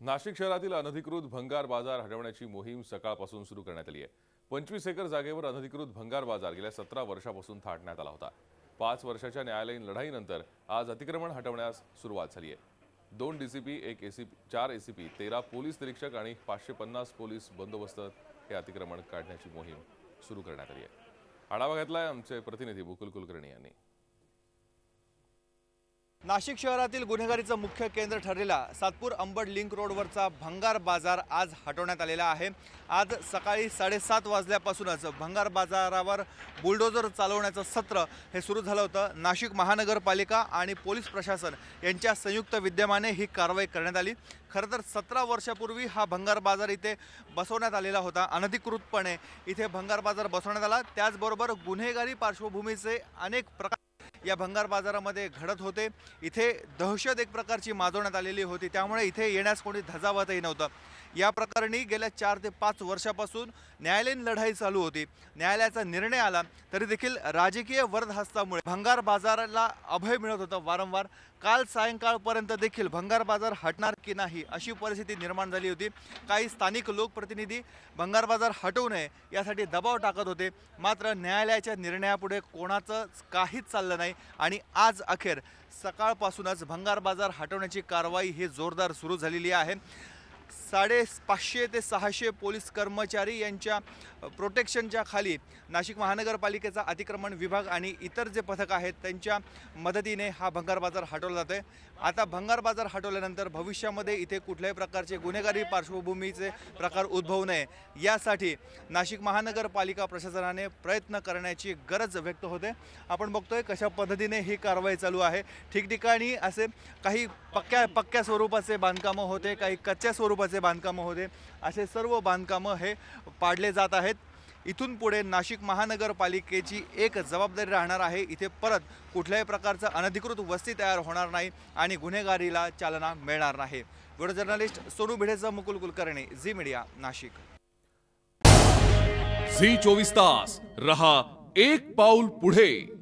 नाशिक शहरातील अनधिकृत भंगार बाजार हटवण्याची मोहीम सकाळपासून सुरू करण्यात आली आहे। 25 एकर जागेवर अनधिकृत भंगार बाजार गेल्या 17 वर्षांपासून थाटण्यात आला होता। 5 वर्षाच्या न्यायालयीन लढाईनंतर आज अतिक्रमण हटवण्यास सुरुवात झाली आहे। 2 डीसीपी, 1 एसीपी, 4 एसीपी, 13 पोलीस निरीक्षक आणि 550 पोलीस बंदोबस्त हे अतिक्रमण काढण्याची मोहीम सुरू करण्यात आली आहे। आढावा घेतलाय आमचे प्रतिनिधी मुकुल कुलकर्णी यांनी। नाशिक शहरातील गुन्हेगारीचं मुख्य केंद्र ठरलेला सातपूर अंबड लिंक रोडवरचा भंगार बाजार आज हटवण्यात आलेला आहे। आज सकाळी 7:30 वाजल्यापासूनच भंगार बाजारावर बुलडोजर चालवण्याचं सत्र हे सुरू झालं होतं। नाशिक महानगरपालिका आणि पोलीस प्रशासन यांच्या संयुक्त विद्यमाने ही कारवाई करण्यात आली। खरं तर 17 वर्षापूर्वी हा भंगार बाजार इथे बसवण्यात आलेला होता। अनधिकृतपणे इथे भंगार बाजार बसवण्यात आला। त्याचबरोबर गुन्हेगारी पार्श्वभूमीचे अनेक प्रकार या भंगार बाजारामध्ये घडत होते। इथे दहशत एक प्रकारची माजवण्यात आलेली होती, त्यामुळे इथे येण्यास कोणी धजावतही नव्हतं। या प्रकरणी गेल्या 4 ते 5 वर्षापासून न्यायालयीन लढाई चालू होती। न्यायालयाचा निर्णय आला तरी देखील राजकीय वरदहस्तामुळे भंगार बाजाराला अभय मिळत होतं वारंवार। काल सायंकाळपर्यंत देखील भंगार बाजार हटणार की नाही अशी परिस्थिती निर्माण झाली होती। काही स्थानिक लोकप्रतिनिधी भंगार बाजार हटवू नये यासाठी दबाव टाकत होते, मात्र न्यायालयाच्या निर्णयापुढे कोणाचंच काहीच चाललं नाही आणि आज अखेर सकाळपासूनच भंगार बाजार हटवण्याची कारवाई ही जोरदार सुरू झालेली आहे। 550 ते 600 पोलीस कर्मचारी यांच्या प्रोटेक्शनच्या खाली नाशिक महानगरपालिकेचा अतिक्रमण विभाग आणि इतर जे पथक आहेत त्यांच्या मदतीने हा भंगार बाजार हटवला जातोय। आता भंगार बाजार हटवल्यानंतर भविष्यामध्ये इथे कुठल्याही प्रकारचे गुन्हेगारी पार्श्वभूमीचे प्रकार उद्भवू नये यासाठी नाशिक महानगरपालिका प्रशासनाने प्रयत्न करण्याची गरज व्यक्त होते। आपण बघतोय कशा पद्धतीने ही कारवाई चालू आहे। ठिकठिकाणी असे काही पक्क्या स्वरूपाचे बांधकामं होते, काही कच्च्या स्वरूपाचे बांधकामं होते, असे सर्व बांधकामं हे पाडले जात आहेत। इथून पुढे नाशिक महानगरपालिकेची एक जबाबदारी राहणार आहे, इथे परत कुठल्याही प्रकारचा अनधिकृत वस्ती तयार होणार नाही आणि गुन्हेगारीला चालना मिळणार नाही। व्हिडिओ जर्नलिस्ट सोनू भिडेचा मुकुल कुलकर्णी, झी मीडिया, नाशिक। झी 24 तास रहा एक पाऊल पुढे।